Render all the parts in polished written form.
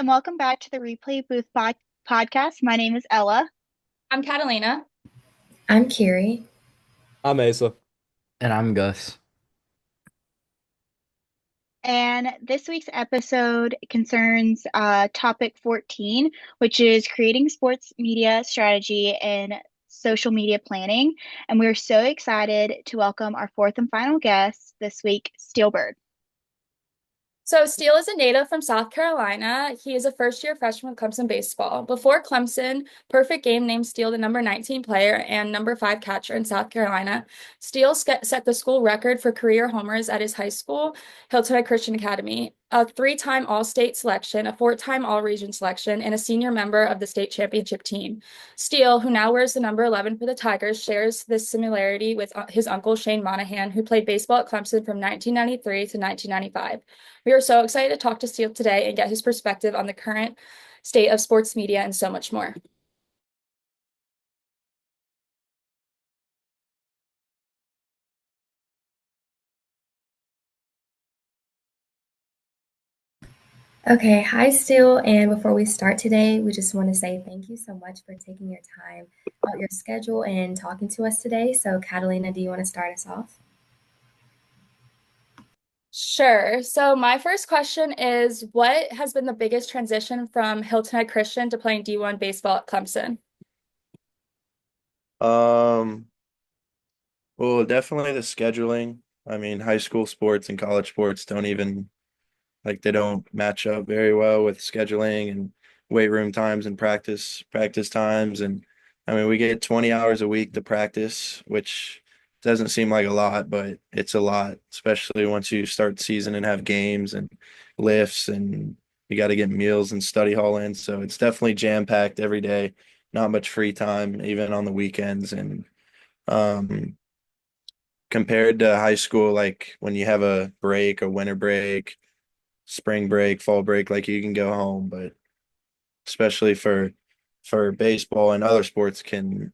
and welcome back to the Replay Booth podcast. My name is Ella, I'm Catalina. I'm Keiri. I'm Asa. And I'm Gus. and this week's episode concerns topic 14, which is creating sports media strategy and social media planning. And we're so excited to welcome our fourth and final guest this week, Steele Burd. So Steele is a native from South Carolina. He is a first-year freshman with Clemson Baseball. Before Clemson, Perfect Game named Steele the number 19 player and number 5 catcher in South Carolina. Steele set the school record for career homers at his high school, Hilton Head Christian Academy. A 3-time All-State selection, a 4-time All-Region selection, and a senior member of the state championship team. Steele, who now wears the number 11 for the Tigers, shares this similarity with his uncle Shane Monahan, who played baseball at Clemson from 1993 to 1995. We are so excited to talk to Steele today and get his perspective on the current state of sports media and so much more. Okay, hi Steele. And before we start today, we just want to say thank you so much for taking your time out your schedule and talking to us today. So, Catalina, do you want to start us off? Sure. So my first question is, what has been the biggest transition from Hilton Head Christian to playing D1 baseball at Clemson? Well, definitely the scheduling. I mean, high school sports and college sports don't even they don't match up very well with scheduling and weight room times and practice times. And I mean, we get 20 hours a week to practice, which doesn't seem like a lot, but it's a lot, especially once you start the season and have games and lifts and you got to get meals and study hall in. So it's definitely jam-packed every day, not much free time, even on the weekends. And um, compared to high school, like when you have a break, a winter break, spring break, fall break, like you can go home, but especially for baseball and other sports can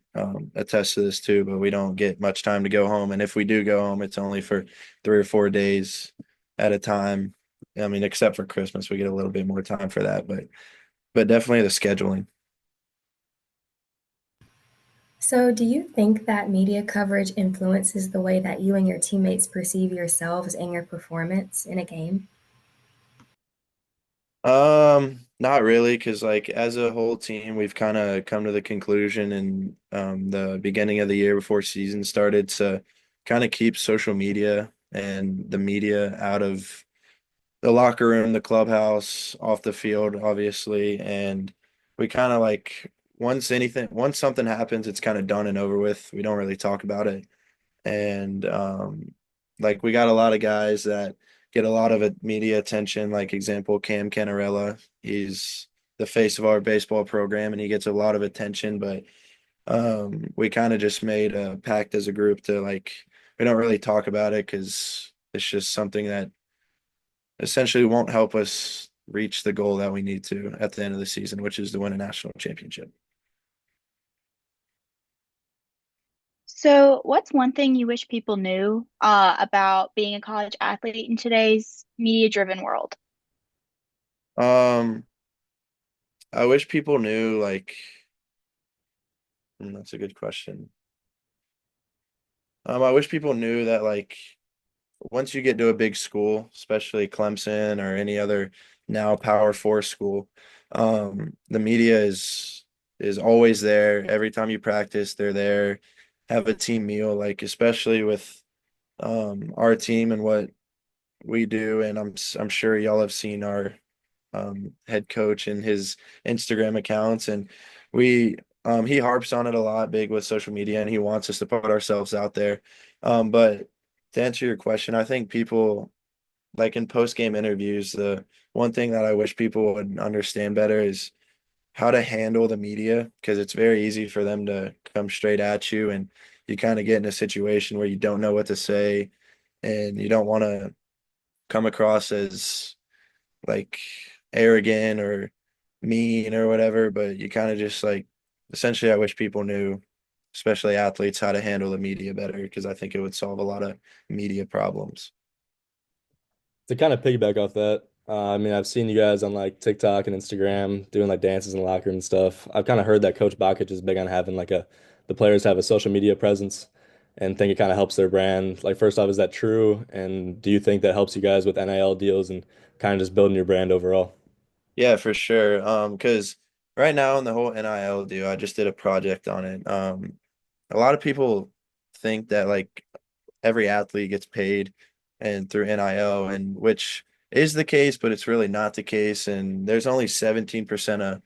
attest to this too, but we don't get much time to go home. And if we do go home, it's only for 3 or 4 days at a time. I mean, except for Christmas, we get a little bit more time for that, but definitely the scheduling. So, do you think that media coverage influences the way that you and your teammates perceive yourselves and your performance in a game? Not really, because like as a whole team, we've kind of come to the conclusion in the beginning of the year before season started to kind of keep social media and the media out of the locker room, the clubhouse, off the field, obviously. And we kind of like once something happens, it's kind of done and over with. We don't really talk about it. And like we got a lot of guys that get a lot of media attention. Like example, Cam Canarella, he's the face of our baseball program, and he gets a lot of attention. But we kind of just made a pact as a group to like we don't really talk about it because it's just something that essentially won't help us reach the goal that we need to at the end of the season, which is to win a national championship. So, what's one thing you wish people knew about being a college athlete in today's media-driven world? Um, I wish people knew that's a good question. I wish people knew that like once you get to a big school, especially Clemson or any other now Power 4 school, the media is always there. Every time you practice, they're there. Have a team meal, like especially with our team and what we do. And I'm sure y'all have seen our head coach and his Instagram accounts, and we he harps on it a lot, big with social media, and he wants us to put ourselves out there. But to answer your question, I think people like in post game interviews, the one thing that I wish people would understand better is how to handle the media because it's very easy for them to come straight at you, and you kind of get in a situation where you don't know what to say, and you don't want to come across as like arrogant or mean or whatever, but you kind of just like essentially I wish people knew, especially athletes, how to handle the media better because I think it would solve a lot of media problems. To kind of piggyback off that, I mean, I've seen you guys on like TikTok and Instagram doing like dances in the locker room and stuff. I've kind of heard that Coach Bakich is big on having the players have a social media presence and think it kind of helps their brand. Like, first off, is that true? And do you think that helps you guys with NIL deals and kind of just building your brand overall? Yeah, for sure. Because right now in the whole NIL deal, I just did a project on it. A lot of people think that like every athlete gets paid and through NIL, and which is the case, but it's really not the case. And there's only 17%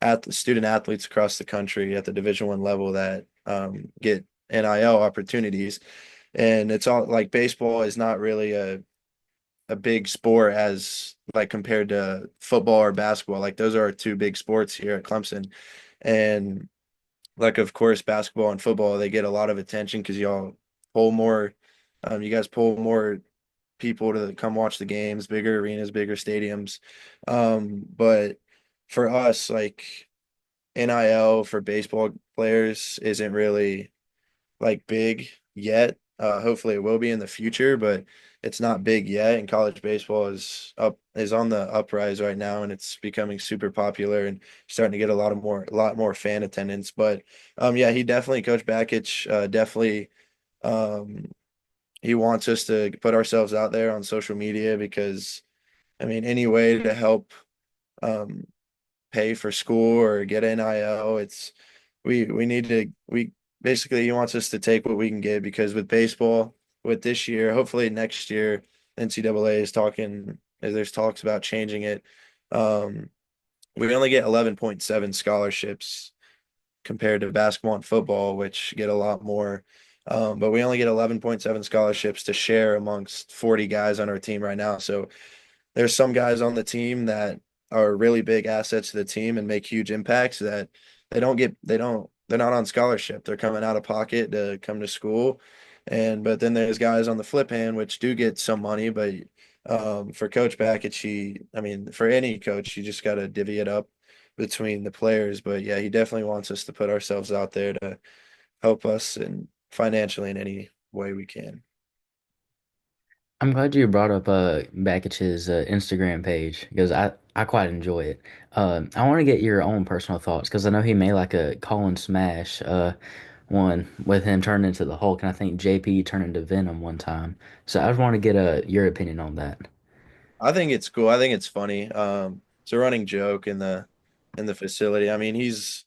of student athletes across the country at the Division I level that get NIL opportunities. And it's all like baseball is not really a big sport as like compared to football or basketball. Like those are our two big sports here at Clemson. And like of course basketball and football, they get a lot of attention because y'all pull more you guys pull more people to come watch the games, bigger arenas, bigger stadiums. But for us, like NIL for baseball players isn't really like big yet. Hopefully it will be in the future, but it's not big yet. And college baseball is on the uprise right now, and it's becoming super popular and starting to get a lot more fan attendance. But yeah, he definitely Coach Bakich definitely um he wants us to put ourselves out there on social media because I mean any way to help um pay for school or get NIL. We need to we basically he wants us to take what we can get because with baseball, with this year, hopefully next year, NCAA is talking there's talks about changing it. Um, we only get 11.7 scholarships compared to basketball and football, which get a lot more. But we only get 11.7 scholarships to share amongst 40 guys on our team right now. So there's some guys on the team that are really big assets to the team and make huge impacts that they're not on scholarship. They're coming out of pocket to come to school. But then there's guys on the flip hand which do get some money, but for Coach Bakich, I mean, for any coach, you just got to divvy it up between the players. But yeah, he definitely wants us to put ourselves out there to help us and financially in any way we can. I'm glad you brought up Bakich's Instagram page because I quite enjoy it. I want to get your own personal thoughts because I know he made like a Colin Smash one with him turning into the Hulk, and I think JP turned into Venom one time. So I just want to get your opinion on that. I think it's cool. I think it's funny. It's a running joke in the facility. I mean, he's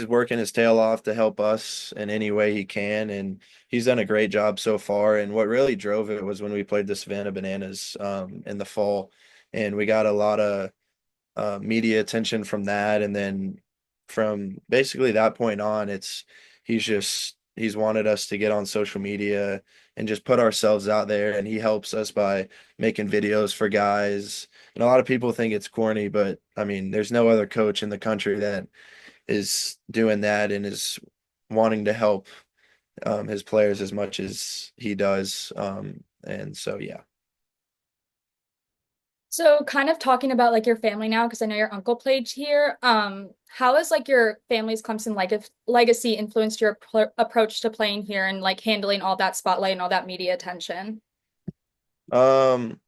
working his tail off to help us in any way he can, and he's done a great job so far. And what really drove it was when we played the Savannah Bananas in the fall, and we got a lot of media attention from that. And then from basically that point on, he's wanted us to get on social media and just put ourselves out there. And he helps us by making videos for guys. And a lot of people think it's corny, but I mean, there's no other coach in the country that is doing that and is wanting to help his players as much as he does. And so, yeah. So kind of talking about like your family now, because I know your uncle played here. How has like your family's Clemson legacy influenced your approach to playing here and like handling all that spotlight and all that media attention? Um,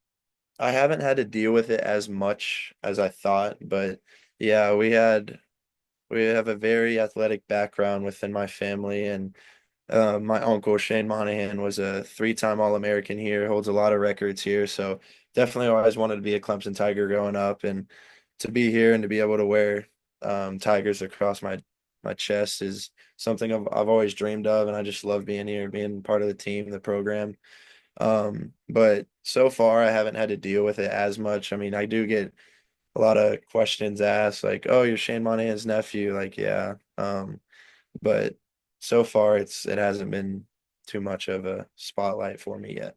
I haven't had to deal with it as much as I thought, but yeah, we have a very athletic background within my family, and my uncle Shane Monahan was a three-time All-American here, holds a lot of records here, so definitely always wanted to be a Clemson Tiger growing up, and to be here and to be able to wear tigers across my chest is something I've always dreamed of, and I just love being here, being part of the team, the program. But so far I haven't had to deal with it as much. I mean, I do get a lot of questions asked like, "Oh, you're Shane Monahan's nephew." Like, yeah. But so far it hasn't been too much of a spotlight for me yet.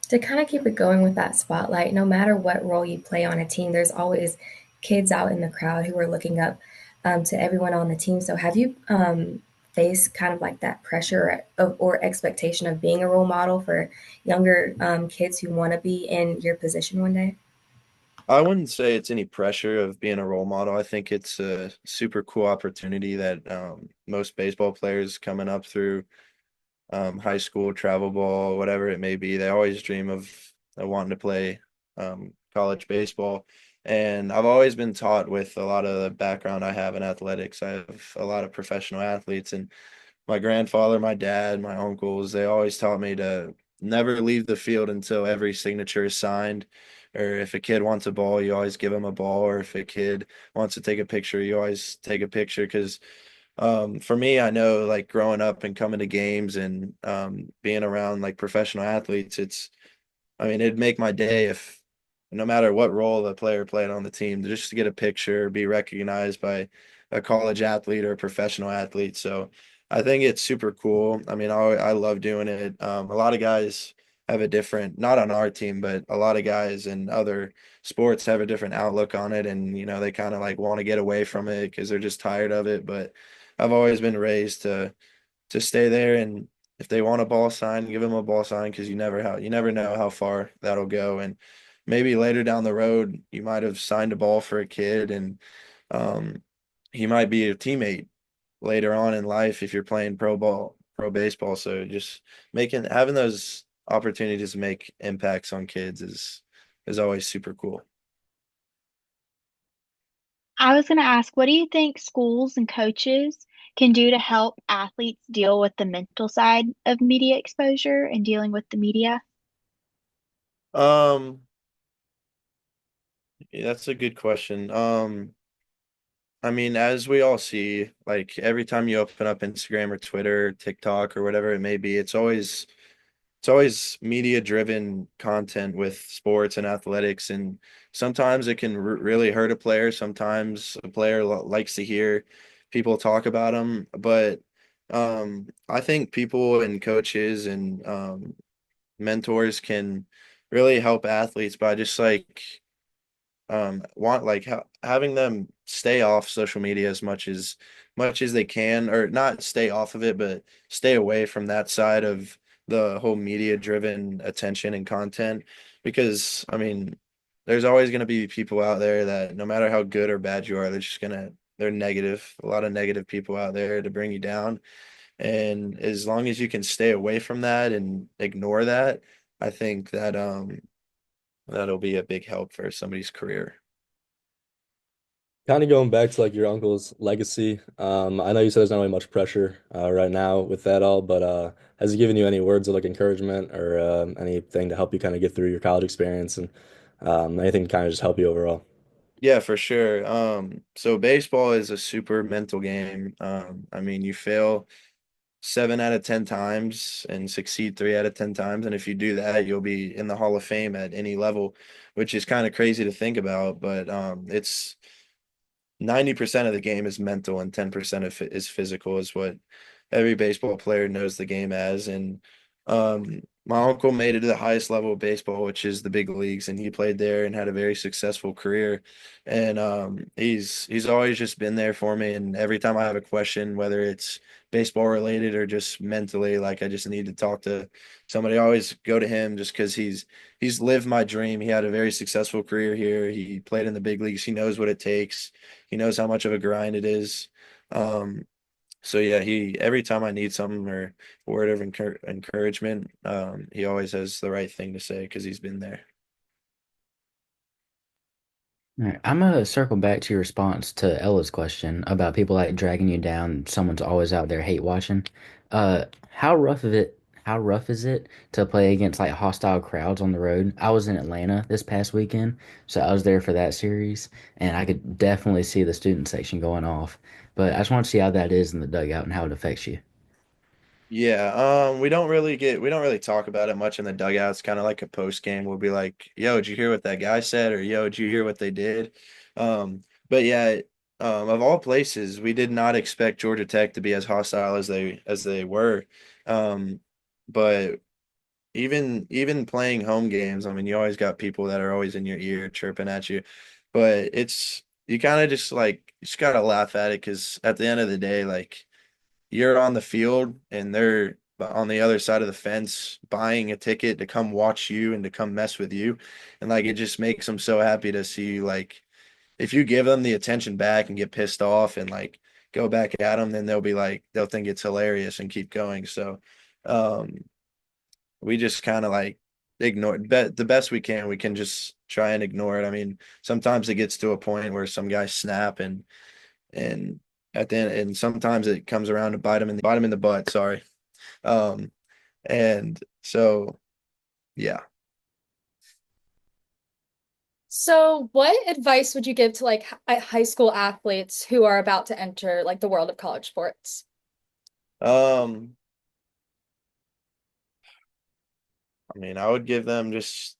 To kind of keep it going with that spotlight, no matter what role you play on a team, there's always kids out in the crowd who are looking up to everyone on the team. So have you faced kind of like that pressure or expectation of being a role model for younger kids who want to be in your position one day? I wouldn't say it's any pressure of being a role model. I think it's a super cool opportunity that most baseball players coming up through high school, travel ball, whatever it may be, they always dream of wanting to play college baseball. And I've always been taught with a lot of the background I have in athletics. I have a lot of professional athletes, and my grandfather, my dad, my uncles, they always taught me to never leave the field until every signature is signed. Or if a kid wants a ball, you always give him a ball. Or if a kid wants to take a picture, you always take a picture. Because for me, I know like growing up and coming to games and being around like professional athletes, I mean, it'd make my day if no matter what role the player played on the team, just to get a picture, be recognized by a college athlete or a professional athlete. So I think it's super cool. I mean, I love doing it. A lot of guys have a different, not on our team, but a lot of guys in other sports have a different outlook on it. And, they kind of like want to get away from it because they're just tired of it. But I've always been raised to stay there, and if they want a ball sign, give them a ball sign, because you never know how far that'll go. And maybe later down the road you might have signed a ball for a kid, and um, he might be a teammate later on in life if you're playing pro baseball. So just having those opportunities to make impacts on kids is always super cool. I was going to ask, what do you think schools and coaches can do to help athletes deal with the mental side of media exposure and dealing with the media? Um, yeah, that's a good question. I mean, as we all see, like every time you open up Instagram or Twitter, TikTok or whatever it may be, it's always media driven content with sports and athletics, and sometimes it can really hurt a player. Sometimes a player likes to hear people talk about them, but I think people and coaches and mentors can really help athletes by just like want like having them stay off social media as much as they can, or not stay off of it, but stay away from that side of the whole media driven attention and content. Because I mean, there's always going to be people out there that no matter how good or bad you are, they're negative, a lot of negative people out there to bring you down. And as long as you can stay away from that and ignore that, I think that that'll be a big help for somebody's career. Kind of going back to like your uncle's legacy. I know you said there's not really much pressure right now with that all, but has he given you any words of like encouragement or anything to help you kind of get through your college experience and anything to kind of just help you overall? Yeah, for sure. So baseball is a super mental game. I mean, you fail 7 out of 10 times and succeed 3 out of 10 times. And if you do that, you'll be in the Hall of Fame at any level, which is kind of crazy to think about. But it's 90% of the game is mental and 10% of it is physical, is what every baseball player knows the game as. And my uncle made it to the highest level of baseball, which is the big leagues, and he played there and had a very successful career. And he's always just been there for me. And every time I have a question, whether it's baseball related or just mentally, like I just need to talk to somebody, I always go to him just because he's lived my dream. He had a very successful career here. He played in the big leagues. He knows what it takes. He knows how much of a grind it is. Um, so yeah, he every time I need something or a word of encouragement, he always has the right thing to say because he's been there. All right, I'm gonna circle back to your response to Ella's question about people like dragging you down. Someone's always out there hate watching. How rough is it to play against like hostile crowds on the road? I was in Atlanta this past weekend, so I was there for that series, and I could definitely see the student section going off. But I just want to see how that is in the dugout and how it affects you. Yeah, we don't really talk about it much in the dugouts. Kind of like a post game, we'll be like, "Yo, did you hear what that guy said?" Or "Yo, did you hear what they did?" But yeah, of all places, we did not expect Georgia Tech to be as hostile as they were. Um, but even playing home games, I mean, you always got people that are always in your ear chirping at you, but you kind of just like you just gotta laugh at it because at the end of the day, like you're on the field and they're on the other side of the fence buying a ticket to come watch you and to come mess with you. And like it just makes them so happy to see you. Like if you give them the attention back and get pissed off and like go back at them, then they'll think it's hilarious and keep going. So um we just kind of like ignore the best we can. We can just try and ignore it. I mean, sometimes it gets to a point where some guys snap and at the end, and sometimes it comes around to bite them in the butt. Sorry. Um, and so yeah. So, what advice would you give to like high school athletes who are about to enter like the world of college sports? Um, I mean, I would give them just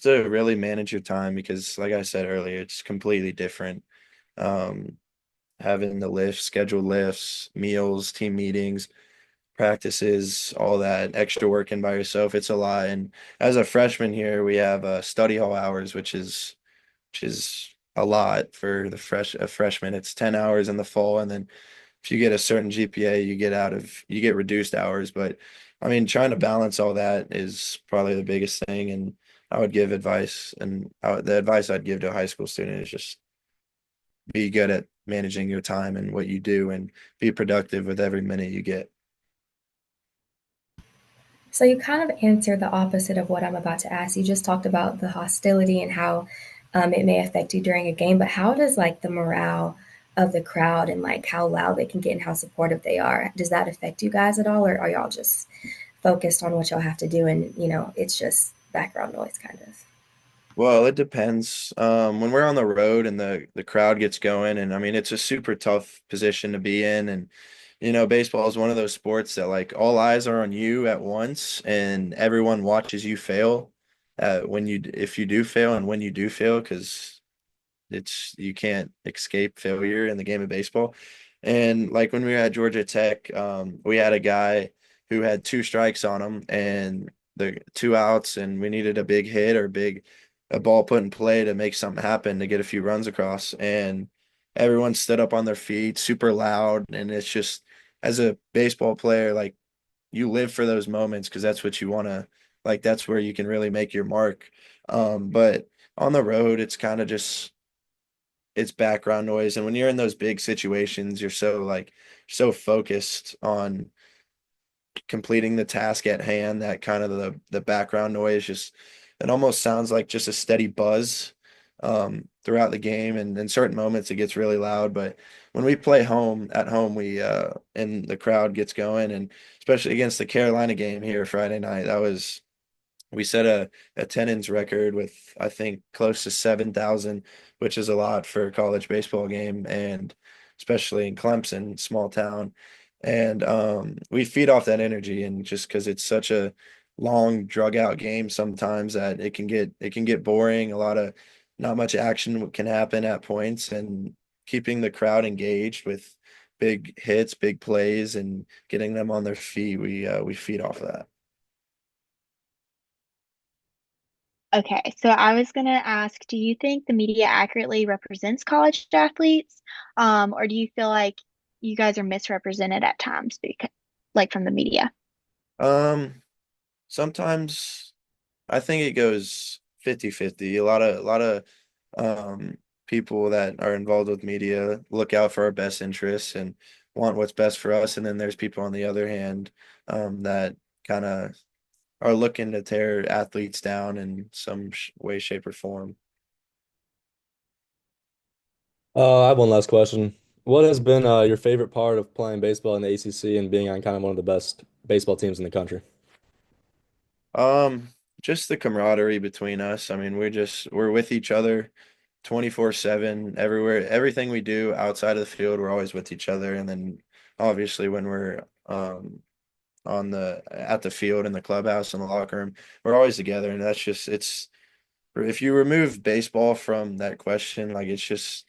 to really manage your time because, like I said earlier, it's completely different. Um, Having the lifts, scheduled lifts, meals, team meetings, practices, all that extra working by yourself, it's a lot. And as a freshman here, we have study hall hours, which is a lot for a freshman. It's 10 hours in the fall, and then if you get a certain GPA, you get reduced hours. But I mean, trying to balance all that is probably the biggest thing. And I would give advice, and the advice I'd give to a high school student is just be good at managing your time and what you do, and be productive with every minute you get. So you kind of answered the opposite of what I'm about to ask. You just talked about the hostility and how it may affect you during a game, but how does like the morale of the crowd and like how loud they can get and how supportive they are, does that affect you guys at all, or are y'all just focused on what y'all have to do and it's just background noise kind of? Well, it depends. When we're on the road and the crowd gets going, and I mean, it's a super tough position to be in, and baseball is one of those sports that like all eyes are on you at once, and everyone watches you fail. When you if you do fail and when you do fail, because it's you can't escape failure in the game of baseball. And like when we were at Georgia Tech, we had a guy who had two strikes on him and the two outs, and we needed a big hit or a ball put in play to make something happen to get a few runs across. And everyone stood up on their feet, super loud, and it's just as a baseball player, like you live for those moments because that's what you want to like. That's where you can really make your mark. But on the road, it's kind of just it's background noise. And when you're in those big situations, you're so focused on completing the task at hand that kind of the background noise just it almost sounds like just a steady buzz throughout the game. And in certain moments it gets really loud. But when we play at home, we and the crowd gets going, and especially against the Carolina game here Friday night, that was we set a attendance record with I think close to 7,000, which is a lot for a college baseball game, and especially in Clemson, small town. And we feed off that energy, and just because it's such a long, drug out game, sometimes that it can get boring. A lot of not much action can happen at points, and keeping the crowd engaged with big hits, big plays, and getting them on their feet, we feed off of that. Okay, so I was gonna ask, do you think the media accurately represents college athletes? Or do you feel like you guys are misrepresented at times because, like from the media? Um, Sometimes I think it goes 50-50. A lot of um people that are involved with media look out for our best interests and want what's best for us. And then there's people on the other hand that kind of are looking to tear athletes down in some way, shape, or form. I have one last question. What has been your favorite part of playing baseball in the ACC and being on kind of one of the best baseball teams in the country? Um, just the camaraderie between us. I mean, we're with each other 24/7 everywhere. Everything we do outside of the field, we're always with each other. And then obviously when we're on the at the field in the clubhouse in the locker room, we're always together. And that's just it's if you remove baseball from that question, like it's just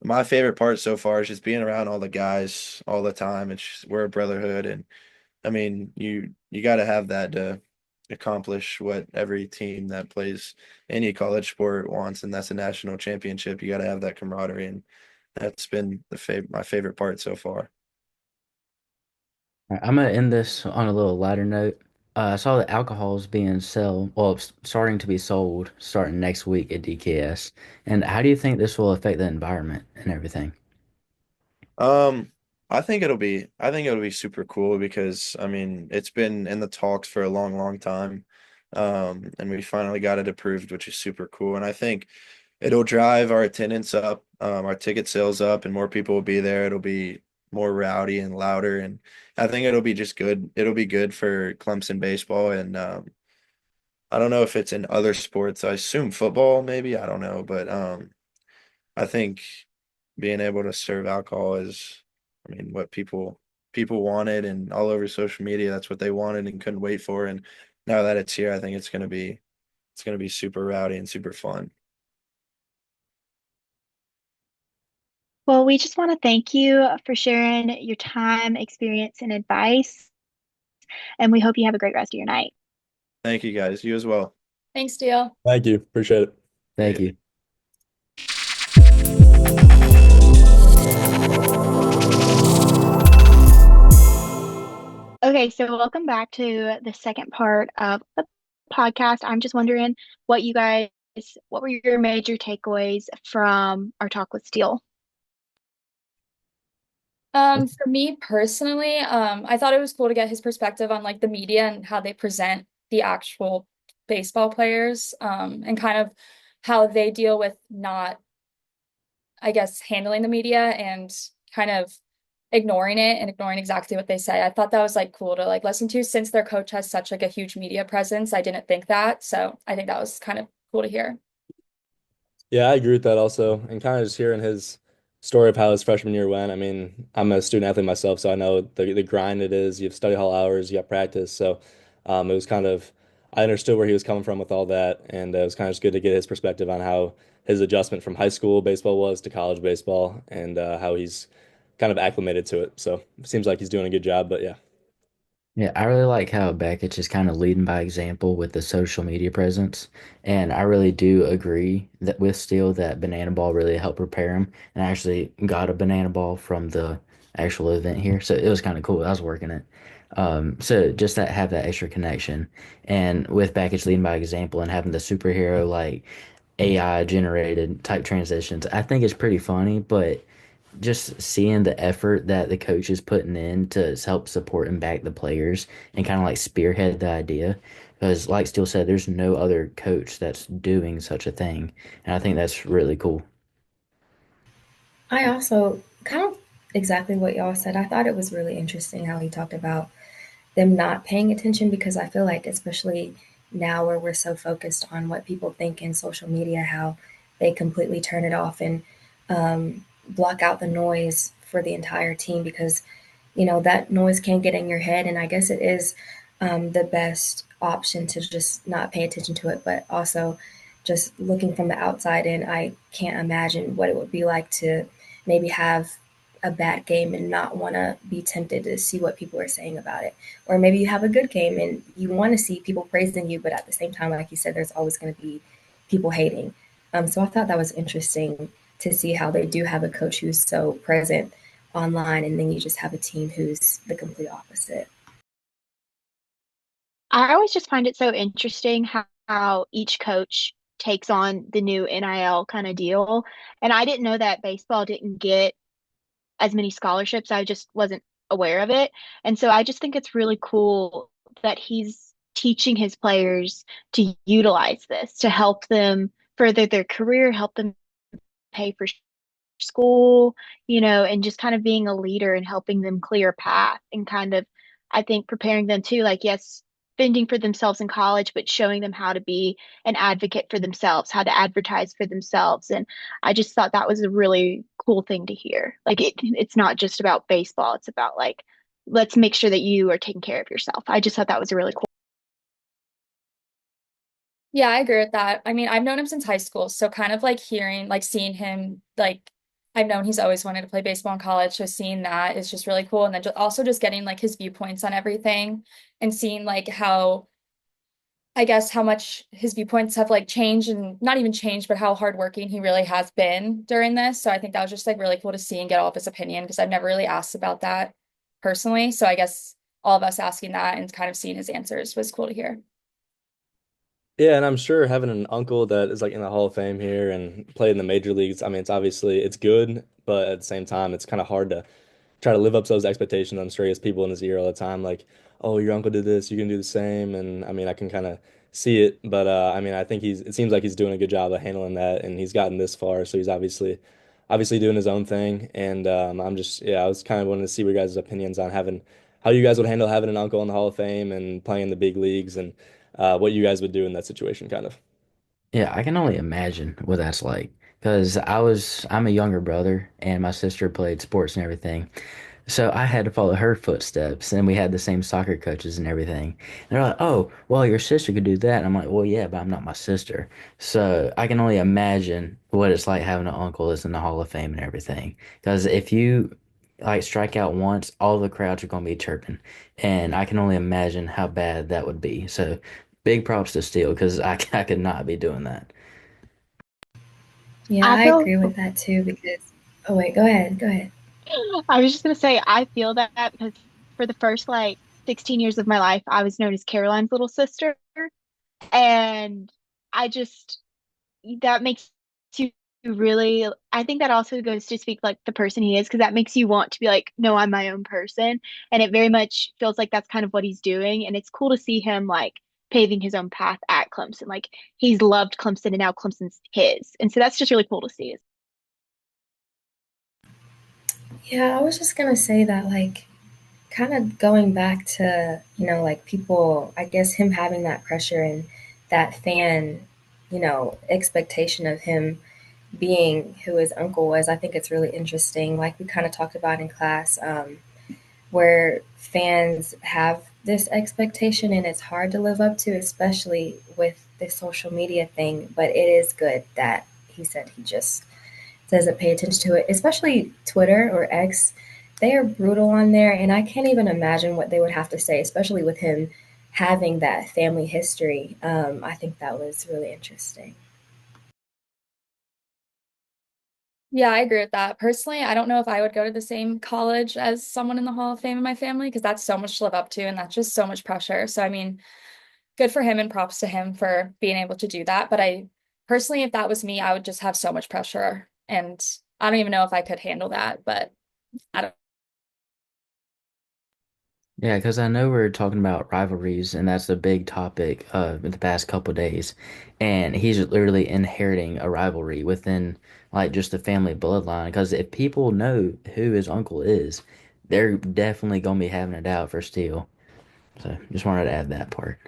my favorite part so far is just being around all the guys all the time. We're a brotherhood, and I mean, you got to have that to accomplish what every team that plays any college sport wants, and that's a national championship. You got to have that camaraderie, and that's been my favorite part so far. All right, I'm gonna end this on a little lighter note. I saw that alcohol is being starting to be sold starting next week at DKS. And how do you think this will affect the environment and everything? Um, I think it'll be super cool because I mean, it's been in the talks for a long, long time. And we finally got it approved, which is super cool. And I think it'll drive our attendance up, our ticket sales up, and more people will be there. It'll be more rowdy and louder, and I think it'll be just good. It'll be good for Clemson baseball, and I don't know if it's in other sports. I assume football, maybe. I don't know, but I think being able to serve alcohol is, I mean, what people wanted, and all over social media, that's what they wanted and couldn't wait for. And now that it's here, I think it's gonna be super rowdy and super fun. Well, we just want to thank you for sharing your time, experience, and advice. And we hope you have a great rest of your night. Thank you guys. You as well. Thanks, Steele. Thank you. Appreciate it. Thank you. Okay, so welcome back to the second part of the podcast. I'm just wondering what were your major takeaways from our talk with Steele? For me personally, I thought it was cool to get his perspective on like the media and how they present the actual baseball players, and kind of how they deal with not, I guess, handling the media and kind of ignoring it and ignoring exactly what they say. I thought that was like cool to like listen to since their coach has such like a huge media presence. I didn't think that. So I think that was kind of cool to hear. Yeah, I agree with that also. And kind of just hearing his story of how his freshman year went. I mean, I'm a student athlete myself, so I know the grind it is. You have study hall hours, you got practice. So it was kind of, I understood where he was coming from with all that. And it was kind of just good to get his perspective on how his adjustment from high school baseball was to college baseball and how he's kind of acclimated to it. So it seems like he's doing a good job, but yeah. Yeah, I really like how Beckett is kind of leading by example with the social media presence. And I really do agree that with Steele that banana ball really helped prepare him. And I actually got a banana ball from the actual event here. So it was kind of cool. I was working it. So just that have that extra connection. And with Beckett leading by example and having the superhero like AI generated type transitions, I think it's pretty funny, but just seeing the effort that the coach is putting in to help support and back the players and kind of like spearhead the idea. Because, like Steele said, there's no other coach that's doing such a thing. And I think that's really cool. I also kind of exactly what y'all said. I thought it was really interesting how he talked about them not paying attention because I feel like, especially now where we're so focused on what people think in social media, how they completely turn it off and block out the noise for the entire team because, that noise can get in your head. And I guess it is the best option to just not pay attention to it, but also just looking from the outside in, I can't imagine what it would be like to maybe have a bad game and not want to be tempted to see what people are saying about it. Or maybe you have a good game and you want to see people praising you, but at the same time, like you said, there's always going to be people hating. So I thought that was interesting to see how they do have a coach who's so present online, and then you just have a team who's the complete opposite. I always just find it so interesting how each coach takes on the new NIL kind of deal. And I didn't know that baseball didn't get as many scholarships. I just wasn't aware of it. And so I just think it's really cool that he's teaching his players to utilize this to help them further their career, help them pay for school, and just kind of being a leader and helping them clear a path and kind of, I think, preparing them to, like, yes, fending for themselves in college, but showing them how to be an advocate for themselves, how to advertise for themselves. And I just thought that was a really cool thing to hear. Like, it's not just about baseball, it's about, like, let's make sure that you are taking care of yourself. I just thought that was a really cool. Yeah, I agree with that. I mean, I've known him since high school, so kind of like seeing him, like I've known he's always wanted to play baseball in college, so seeing that is just really cool. And then also just getting like his viewpoints on everything and seeing like how, I guess, how much his viewpoints have like changed and not even changed, but how hardworking he really has been during this. So I think that was just like really cool to see and get all of his opinion because I've never really asked about that personally. So I guess all of us asking that and kind of seeing his answers was cool to hear. Yeah, and I'm sure having an uncle that is like in the Hall of Fame here and played in the major leagues, I mean, it's obviously it's good, but at the same time, it's kind of hard to try to live up to those expectations. I'm sure he has people in his ear all the time, like, "Oh, your uncle did this, you can do the same." And I mean, I can kind of see it, but I mean, I think it seems like he's doing a good job of handling that, and he's gotten this far, so he's obviously doing his own thing. And yeah, I was kind of wanting to see your guys' opinions on having how you guys would handle having an uncle in the Hall of Fame and playing in the big leagues, and what you guys would do in that situation, kind of. Yeah, I can only imagine what that's like because I'm a younger brother and my sister played sports and everything. So I had to follow her footsteps, and we had the same soccer coaches and everything. And they're like, "Oh, well, your sister could do that." And I'm like, "Well, yeah, but I'm not my sister." So I can only imagine what it's like having an uncle that's in the Hall of Fame and everything. Because if you like strike out once, all the crowds are going to be chirping, and I can only imagine how bad that would be. So big props to Steele because I could not be doing that. Yeah, I I feel agree with that too because, oh wait, go ahead, go ahead. I was just gonna say I feel that because for the first like 16 years of my life, I was known as Caroline's little sister. And I just that makes you really I think that also goes to speak like the person he is because that makes you want to be like, no, I'm my own person. And it very much feels like that's kind of what he's doing. And it's cool to see him like paving his own path at Clemson. Like he's loved Clemson and now Clemson's his. And so that's just really cool to see. Yeah, I was just gonna say that, like, kind of going back to, like people, I guess him having that pressure and that fan, expectation of him being who his uncle was, I think it's really interesting. Like we kind of talked about in class, where fans have this expectation and it's hard to live up to, especially with the social media thing. But it is good that he said he just doesn't pay attention to it, especially Twitter or X. They are brutal on there, and I can't even imagine what they would have to say, especially with him having that family history. I think that was really interesting. Yeah, I agree with that. Personally, I don't know if I would go to the same college as someone in the Hall of Fame in my family because that's so much to live up to and that's just so much pressure. So, I mean, good for him and props to him for being able to do that. But I personally, if that was me, I would just have so much pressure. And I don't even know if I could handle that, but I don't. Yeah, because I know we're talking about rivalries, and that's the big topic in the past couple days. And he's literally inheriting a rivalry within like just the family bloodline. Because if people know who his uncle is, they're definitely gonna be having it out for Steele. So just wanted to add that part.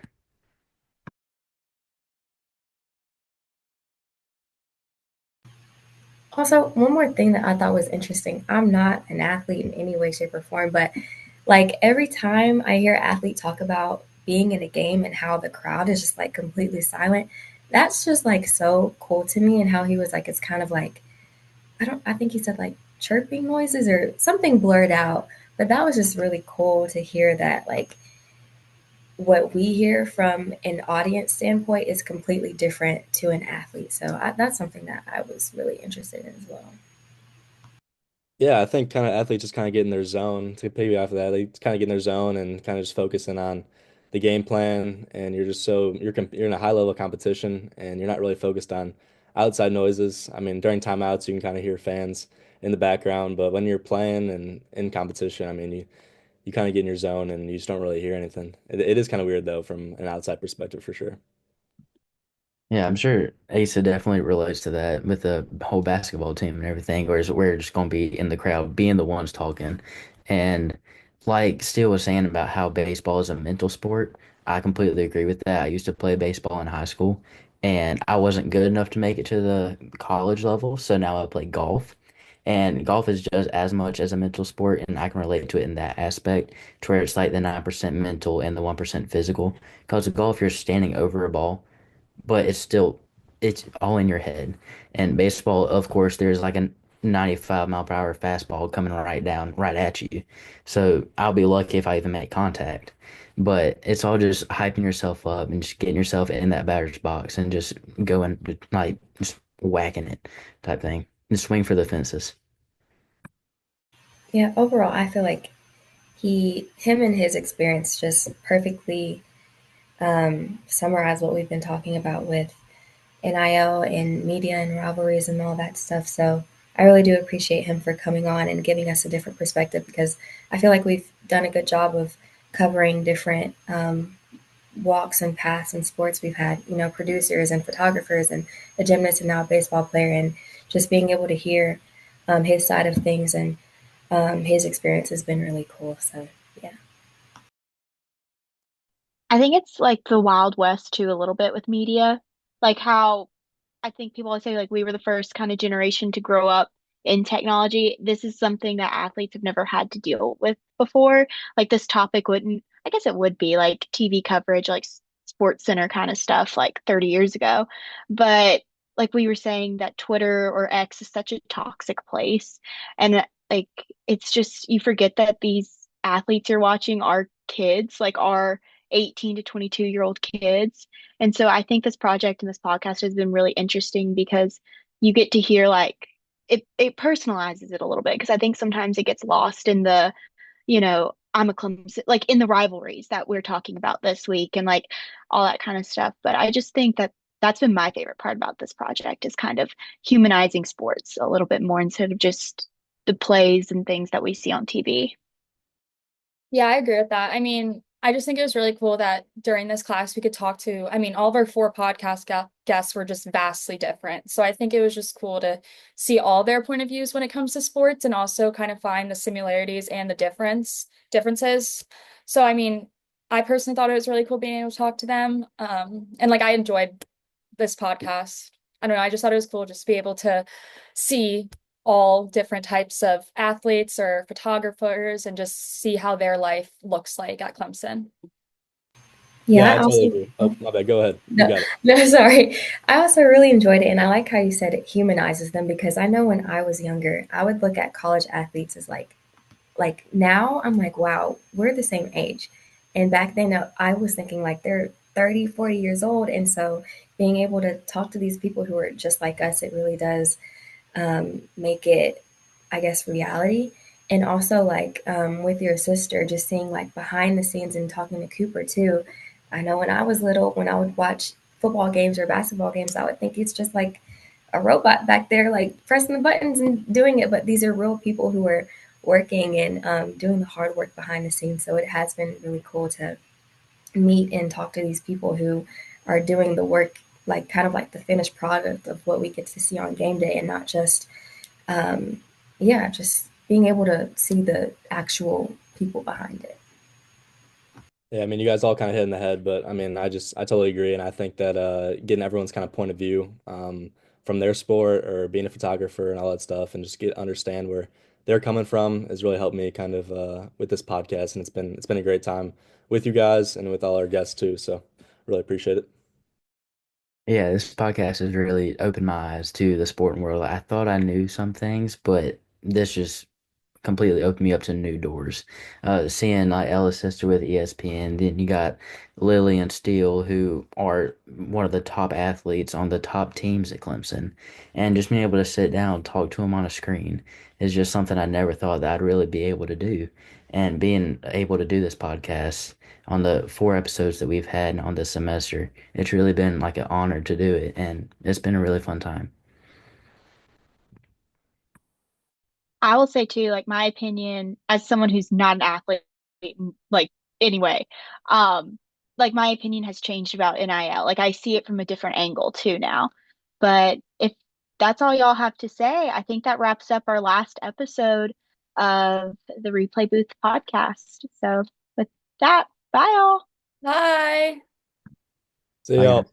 Also, one more thing that I thought was interesting. I'm not an athlete in any way, shape, or form, but like every time I hear an athlete talk about being in a game and how the crowd is just like completely silent, that's just like so cool to me. And how he was like, it's kind of like, I think he said like chirping noises or something blurred out. But that was just really cool to hear that, like, what we hear from an audience standpoint is completely different to an athlete. So that's something that I was really interested in as well. Yeah, I think kind of athletes just kind of get in their zone. To piggyback off of that, they kind of get in their zone and kind of just focusing on the game plan. And you're just you're in a high level of competition, and you're not really focused on outside noises. I mean, during timeouts, you can kind of hear fans in the background, but when you're playing and in competition, I mean, you kind of get in your zone and you just don't really hear anything. It is kind of weird though, from an outside perspective, for sure. Yeah, I'm sure Asa definitely relates to that with the whole basketball team and everything, whereas we're just going to be in the crowd, being the ones talking. And like Steele was saying about how baseball is a mental sport, I completely agree with that. I used to play baseball in high school, and I wasn't good enough to make it to the college level, so now I play golf. And golf is just as much as a mental sport, and I can relate to it in that aspect, to where it's like the 9% mental and the 1% physical. Because with golf, you're standing over a ball, but it's all in your head. And baseball, of course, there's like a 95 mile per hour fastball coming right down right at you. So I'll be lucky if I even make contact. But it's all just hyping yourself up and just getting yourself in that batter's box and just going like just whacking it type thing. And swing for the fences. Yeah, overall, I feel like him and his experience just perfectly summarize what we've been talking about with NIL and media and rivalries and all that stuff. So I really do appreciate him for coming on and giving us a different perspective, because I feel like we've done a good job of covering different walks and paths in sports. We've had, producers and photographers and a gymnast and now a baseball player, and just being able to hear his side of things and his experience has been really cool. So, yeah. I think it's like the Wild West too, a little bit with media. Like how I think people always say like we were the first kind of generation to grow up in technology. This is something that athletes have never had to deal with before. Like this topic wouldn't, I guess it would be like TV coverage, like Sports Center kind of stuff like 30 years ago. But like we were saying that Twitter or X is such a toxic place. And like it's just you forget that these athletes you're watching are kids, like are 18 to 22-year-old kids. And so I think this project and this podcast has been really interesting because you get to hear like it personalizes it a little bit because I think sometimes it gets lost in the, I'm a Clemson, like in the rivalries that we're talking about this week and like all that kind of stuff. But I just think that that's been my favorite part about this project is kind of humanizing sports a little bit more instead of just the plays and things that we see on TV. Yeah, I agree with that. I mean, I just think it was really cool that during this class we could talk to, I mean, all of our four guests were just vastly different. So I think it was just cool to see all their point of views when it comes to sports and also kind of find the similarities and the differences. So I mean, I personally thought it was really cool being able to talk to them. And like I enjoyed this podcast. I don't know, I just thought it was cool just to be able to see all different types of athletes or photographers and just see how their life looks like at Clemson. Yeah, Yeah, I I totally also, agree. Oh, my bad. Go ahead. You no, got it. no, sorry. I also really enjoyed it, and I like how you said it humanizes them, because I know when I was younger, I would look at college athletes as like now I'm like, wow, we're the same age. And back then I was thinking like they're 30, 40 years old. And so being able to talk to these people who are just like us, it really does make it, I guess, reality. And also, like with your sister, just seeing like behind the scenes and talking to Cooper too. I know when I was little, when I would watch football games or basketball games, I would think it's just like a robot back there, like pressing the buttons and doing it. But these are real people who are working and doing the hard work behind the scenes. So it has been really cool to meet and talk to these people who are doing the work, like kind of like the finished product of what we get to see on game day, and not just just being able to see the actual people behind it. Yeah, I mean, you guys all kind of hit in the head, but I mean, I totally agree, and I think that getting everyone's kind of point of view from their sport or being a photographer and all that stuff, and just get understand where they're coming from has really helped me kind of with this podcast, and it's been a great time with you guys and with all our guests too. So really appreciate it. Yeah, this podcast has really opened my eyes to the sporting world. I thought I knew some things, but this just completely opened me up to new doors. Seeing like Ella's sister with ESPN, then you got Lily and Steele, who are one of the top athletes on the top teams at Clemson, and just being able to sit down and talk to them on a screen is just something I never thought that I'd really be able to do. And being able to do this podcast on the four episodes that we've had on this semester, it's really been like an honor to do it, and it's been a really fun time. I will say too, like my opinion as someone who's not an athlete, like anyway, um, like my opinion has changed about NIL. Like I see it from a different angle too now. But if that's all y'all have to say, I think that wraps up our last episode of the Replay Booth podcast. So with that, bye all. Bye. See Bye, y'all. guys.